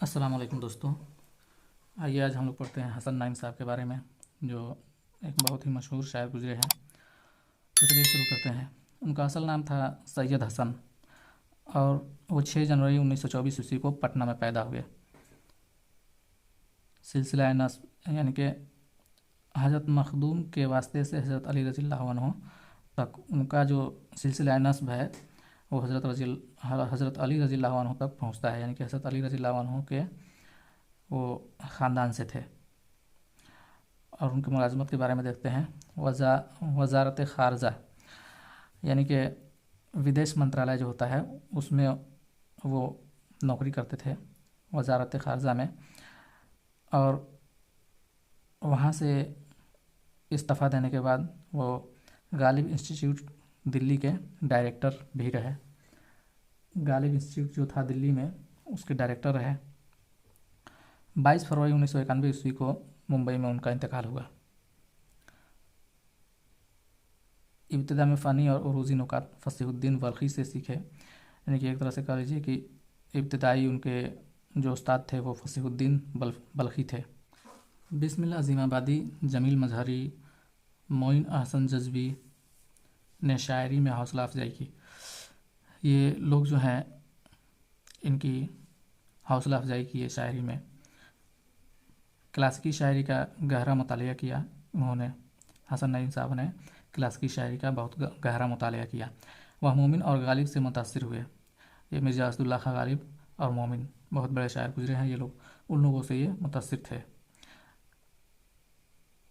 अस्सलाम वालेकुम दोस्तों। आइए आज हम लोग पढ़ते हैं हसन नाइम साहब के बारे में, जो एक बहुत ही मशहूर शायर गुजरे हैं। तो चलिए शुरू करते हैं। उनका असल नाम था सैयद हसन, और वो 6 जनवरी 1924 ईस्वी को पटना में पैदा हुए। सिलसिला नस्ब यानी कि हज़रत मखदूम के वास्ते से हज़रत अली रज़ी अल्लाह अन्हु तक उनका जो सिलसिला नस्ब है वो हज़रत अली रज़ी अल्लाह अन्हु तक पहुँचता है। यानी कि हज़रत अली रज़ी अल्लाह अन्हु के वो ख़ानदान से थे। और उनकी मुलाजमत के बारे में देखते हैं। वजारत ख़ारजा यानी कि विदेश मंत्रालय जो होता है उसमें वो नौकरी करते थे, वजारत ख़ारजा में। और वहाँ से इस्तीफ़ा देने के बाद वो गालिब इंस्टीट्यूट दिल्ली के डायरेक्टर भी रहे। गालिब इंस्टीट्यूट जो था दिल्ली में उसके डायरेक्टर रहे। 22 फरवरी 1991 ईस्वी को मुंबई में उनका इंतकाल हुआ। इब्तिदा में फ़नी और उरूज़ी नुकात फ़सीहुद्दीन बल्खी से सीखे। यानी कि एक तरह से कह लीजिए कि इब्तिदाई उनके जो उस्ताद थे वो फ़सीहुद्दीन बल्खी थे। बिस्मिल्लाह अज़ीमाबादी, जमील मजहरी, मोइन अहसन जज़बी ने शायरी में हौसला अफजाई की। ये लोग जो हैं इनकी हौसला अफजाई की है शायरी में। क्लासिकी शायरी का गहरा मुतालिया किया उन्होंने। हसन नईम साहब ने क्लासिकी शायरी का बहुत गहरा मुतालिया किया। वह मोमिन और गालिब से मुतासिर हुए। ये मिर्ज़ा असदुल्लाह खां गालिब और मोमिन बहुत बड़े शायर गुजरे हैं। ये लोग उन लोगों से ये मुतासिर थे।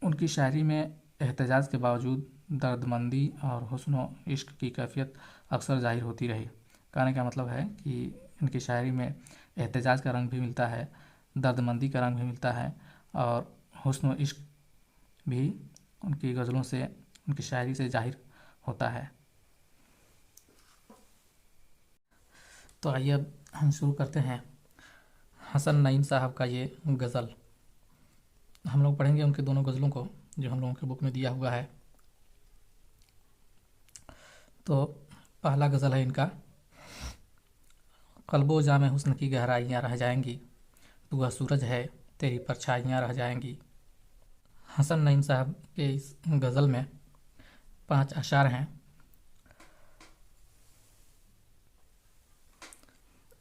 उनकी शायरी में एहतजाज के बावजूद दर्दमंदी और हुस्न व इश्क की कैफियत अक्सर ज़ाहिर होती रही। कहने का मतलब है कि इनकी शायरी में एहतजाज का रंग भी मिलता है, दर्दमंदी का रंग भी मिलता है, और हुस्न व इश्क भी उनकी गज़लों से, उनकी शायरी से ज़ाहिर होता है। तो आइए अब हम शुरू करते हैं हसन नईम साहब का ये गज़ल। हम लोग पढ़ेंगे उनके दोनों गज़लों को जो हम लोगों के बुक में दिया हुआ है। तो पहला गज़ल है इनका, क़ल्बो जामे हुस्न की गहराइयाँ रह जाएंगी, तू वह सूरज है तेरी परछाइयाँ रह जाएंगी। हसन नईम साहब के इस गज़ल में 5 अशार हैं।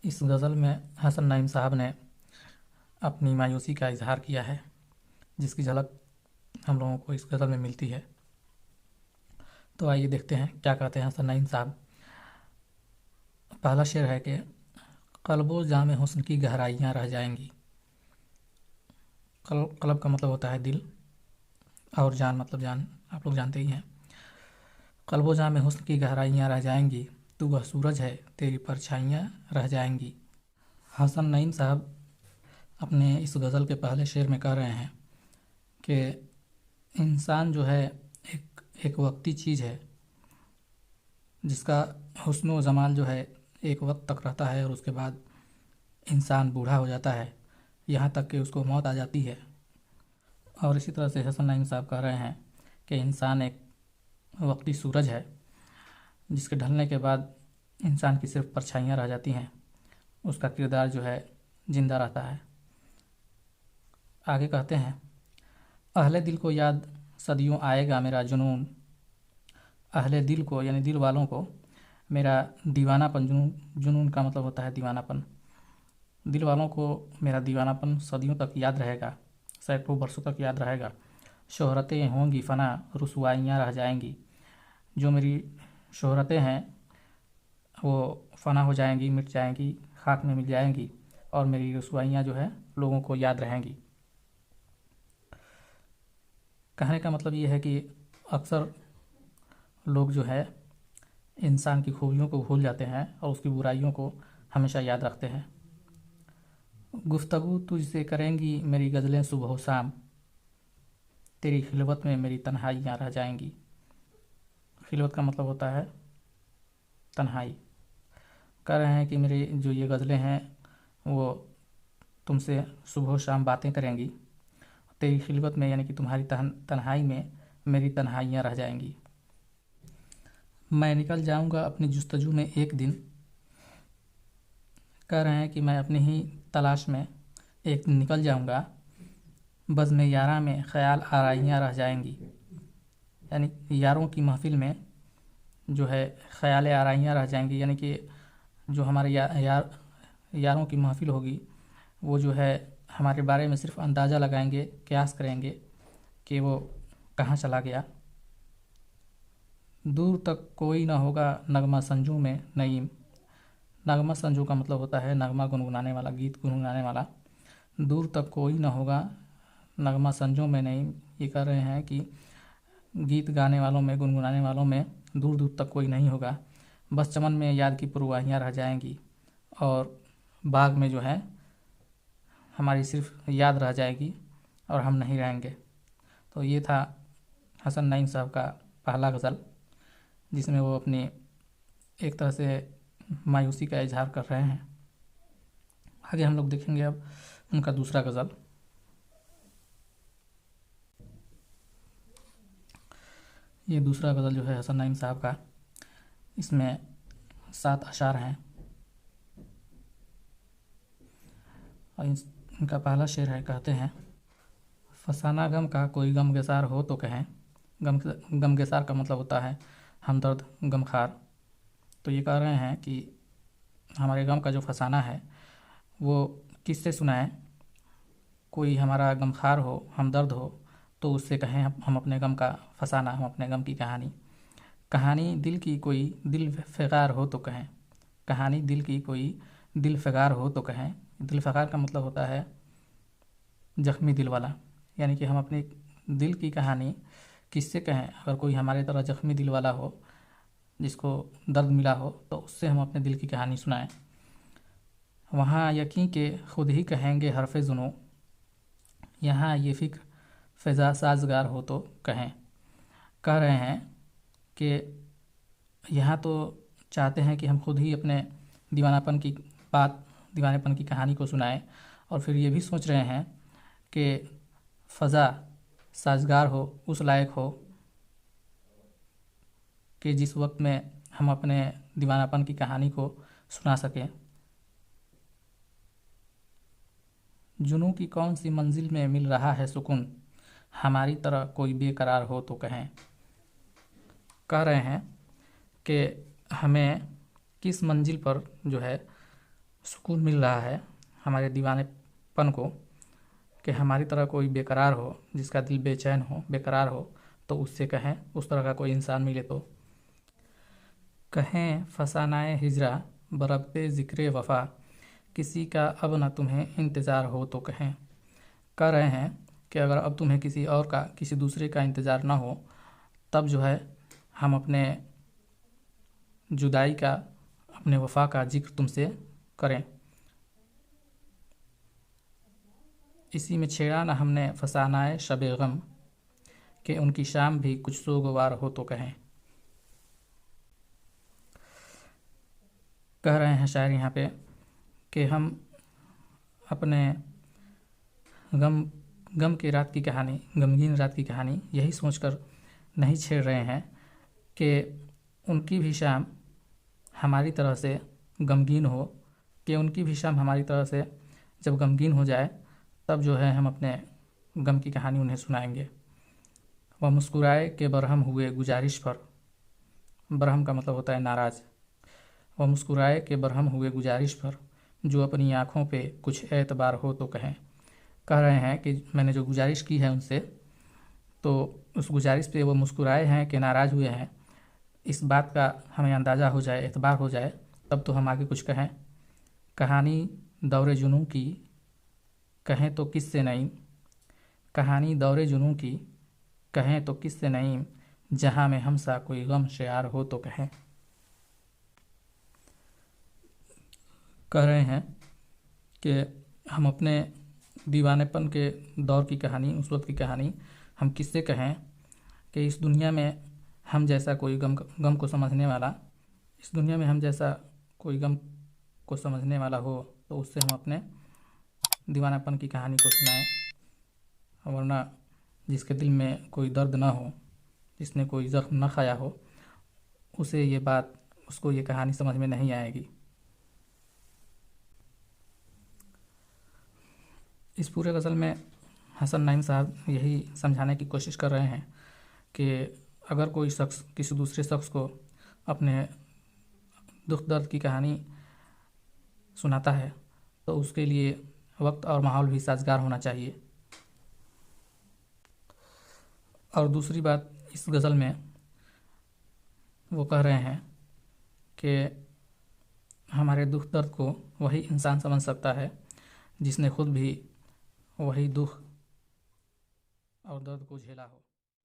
इस गज़ल में हसन नईम साहब ने अपनी मायूसी का इजहार किया है, जिसकी झलक हम लोगों को इस गज़ल में मिलती है। तो आइए देखते हैं क्या कहते हैं हसन नईम साहब। पहला शेर है कि क़ल्बो जामे हुस्न की गहराइयाँ रह जाएंगी। क़ल्ब का मतलब होता है दिल, और जान मतलब जान, आप लोग जानते ही हैं। क़ल्बो जामे हुस्न की गहराइयाँ रह जाएंगी, तू वह सूरज है तेरी परछाइयाँ रह जाएंगी। हसन नईम साहब अपने इस गज़ल के पहले शेर में कह रहे हैं कि इंसान जो है एक वक्ती चीज़ है, जिसका हुस्न व जमाल जो है एक वक्त तक रहता है, और उसके बाद इंसान बूढ़ा हो जाता है, यहाँ तक कि उसको मौत आ जाती है। और इसी तरह से हसन नईम साहब कह रहे हैं कि इंसान एक वक्ती सूरज है, जिसके ढलने के बाद इंसान की सिर्फ परछाइयाँ रह जाती हैं, उसका किरदार जो है जिंदा रहता है। आगे कहते हैं, अहले दिल को याद सदियों आएगा मेरा जुनून। अहले दिल को यानी दिल वालों को मेरा दीवानापन, जुनून का मतलब होता है दीवानापन। दिल वालों को मेरा दीवानापन सदियों तक याद रहेगा, सैकड़ों बरसों तक याद रहेगा। शोहरतें होंगी फ़ना, रुसवाइयाँ रह जाएंगी। जो मेरी शोहरतें हैं वो फ़ना हो जाएंगी, मिट जाएंगी, खाक में मिल जाएंगी, और मेरी रुसवाइयाँ जो है लोगों को याद रहेंगी। कहने का मतलब ये है कि अक्सर लोग जो है इंसान की खूबियों को भूल जाते हैं और उसकी बुराइयों को हमेशा याद रखते हैं। गुफ्तगू तुझसे करेंगी मेरी गज़लें सुबह शाम, तेरी खिलवत में मेरी तन्हाइयाँ रह जाएंगी। खिलवत का मतलब होता है तन्हाई। कह रहे हैं कि मेरी जो ये गज़लें हैं वो तुमसे सुबह शाम बातें करेंगी, तेरी खिलवत में यानी कि तुम्हारी तन्हाई में मेरी तन्हाइयाँ रह जाएंगी। मैं निकल जाऊंगा अपनी जुस्तजू में एक दिन। कह रहे हैं कि मैं अपनी ही तलाश में ایک دن نکل جاؤں گا، بزم یاراں میں خیال آرائیاں رہ جائیں گی، یعنی یاروں کی محفل میں جو ہے خیال آرائیاں رہ جائیں گی، یعنی کہ جو ہمارے یاروں کی محفل ہوگی وہ جو ہے ہمارے بارے میں صرف اندازہ لگائیں گے، قیاس کریں گے کہ وہ کہاں چلا گیا۔ دور تک کوئی نہ ہوگا نغمہ سنجوں میں نعیم، نغمہ سنجو کا مطلب ہوتا ہے نغمہ گنگنانے والا، گیت گنگنانے والا۔ دور تک کوئی نہ ہوگا نغمہ سنجوں میں نعیم، یہ کہہ رہے ہیں کہ گیت گانے والوں میں، گنگنانے والوں میں دور دور تک کوئی نہیں ہوگا، بس چمن میں یاد کی پرواہیاں رہ جائیں گی، اور باغ میں جو ہے ہماری صرف یاد رہ جائے گی اور ہم نہیں رہیں گے۔ تو یہ تھا حسن نعیم صاحب کا پہلا غزل، جس میں وہ اپنی ایک طرح سے مایوسی کا اظہار کر رہے ہیں۔ آگے ہم لوگ دیکھیں گے اب ان کا دوسرا غزل۔ یہ دوسرا غزل جو ہے حسن نعیم صاحب کا، اس میں 7 اشعار ہیں، اور ان کا پہلا شعر ہے، کہتے ہیں فسانہ غم کا کوئی غم گسار ہو تو کہیں۔ غم گسار کا مطلب ہوتا ہے ہمدرد، غمخوار۔ تو یہ کہہ رہے ہیں کہ ہمارے غم کا جو فسانہ ہے وہ کس سے سنائیں، کوئی ہمارا غمخوار ہو، ہمدرد ہو تو اس سے کہیں ہم اپنے غم کا فسانہ، ہم اپنے غم کی کہانی دل کی کوئی دل فگار ہو تو کہیں، کہانی دل کی کوئی دل فگار ہو تو کہیں۔ دل فگار کا مطلب ہوتا ہے زخمی دل والا، یعنی کہ ہم اپنے دل کی کہانی کس سے کہیں، اگر کوئی ہمارے طرح زخمی دل والا ہو، جس کو درد ملا ہو، تو اس سے ہم اپنے دل کی کہانی سنائیں۔ وہاں یقین کہ خود ہی کہیں گے حرف جنوں، یہاں یہ فکر فضا سازگار ہو تو کہیں۔ کہہ رہے ہیں کہ یہاں تو چاہتے ہیں کہ ہم خود ہی اپنے دیوانہ پن کی بات، دیوانے پن کی کہانی کو سنائیں، اور پھر یہ بھی سوچ رہے ہیں کہ فضا سازگار ہو، اس لائق ہو کہ جس وقت میں ہم اپنے دیوانہ پن کی کہانی کو سنا سکیں۔ جنوں کی کون سی منزل میں مل رہا ہے سکون، ہماری طرح کوئی بے قرار ہو تو کہیں۔ کہہ رہے ہیں کہ ہمیں کس منزل پر جو ہے سکون مل رہا ہے ہمارے دیوانے پن کو، کہ ہماری طرح کوئی بے قرار ہو، جس کا دل بے چین ہو، بے قرار ہو، تو اس سے کہیں، اس طرح کا کوئی انسان ملے تو کہیں فسانۂ ہجرا بربط ذکر وفا، کسی کا اب نہ تمہیں انتظار ہو تو کہیں۔ کہہ رہے ہیں کہ اگر اب تمہیں کسی اور کا، کسی دوسرے کا انتظار نہ ہو، تب جو ہے ہم اپنے جدائی کا، اپنے وفا کا ذکر تم سے کریں۔ اسی میں چھیڑا نہ ہم نے فسانۂ شب غم، کہ ان کی شام بھی کچھ سوگوار ہو تو کہیں۔ کہہ رہے ہیں شاعر یہاں پہ کہ ہم اپنے غم کی رات کی کہانی، غمگین رات کی کہانی یہی سوچ کر نہیں چھیڑ رہے ہیں کہ ان کی بھی شام ہماری طرح سے غمگین ہو، کہ ان کی بھی شام ہماری طرح سے جب غمگین ہو جائے، تب جو ہے ہم اپنے غم کی کہانی انہیں سنائیں گے۔ وہ مسکرائے کہ برہم ہوئے گزارش پر، برہم کا مطلب ہوتا ہے ناراض۔ وہ مسکرائے کہ برہم ہوئے گزارش پر، جو اپنی آنکھوں پہ کچھ اعتبار ہو تو کہیں۔ کہہ رہے ہیں کہ میں نے جو گزارش کی ہے ان سے، تو اس گزارش پہ وہ مسکرائے ہیں کہ ناراض ہوئے ہیں، اس بات کا ہمیں اندازہ ہو جائے، اعتبار ہو جائے، تب تو ہم آگے کچھ کہیں۔ کہانی دور جنوں کی کہیں تو کس سے نعیم، کہانی دور جنوں کی کہیں تو کس سے نعیم، جہاں میں ہم سا کوئی غم شیار ہو تو کہیں۔ کہہ رہے ہیں کہ ہم اپنے دیوانے پن کے دور کی کہانی، اس وقت کی کہانی ہم کس سے کہیں کہ اس دنیا میں ہم جیسا کوئی غم کو سمجھنے والا، اس دنیا میں ہم جیسا کوئی غم کو سمجھنے والا ہو، تو اس سے ہم اپنے دیوانہ پن کی کہانی کو سنائیں، ورنہ جس کے دل میں کوئی درد نہ ہو، جس نے کوئی زخم نہ کھایا ہو، اسے یہ بات، اس کو یہ کہانی سمجھ میں نہیں آئے گی۔ اس پورے غزل میں حسن نعیم صاحب یہی سمجھانے کی کوشش کر رہے ہیں کہ اگر کوئی شخص کسی دوسرے شخص کو اپنے دکھ درد کی کہانی سناتا ہے تو اس کے لیے وقت اور ماحول بھی سازگار ہونا چاہیے۔ اور دوسری بات اس غزل میں وہ کہہ رہے ہیں کہ ہمارے دکھ درد کو وہی انسان سمجھ سکتا ہے جس نے خود بھی وہی دکھ اور درد کو جھیلا ہو۔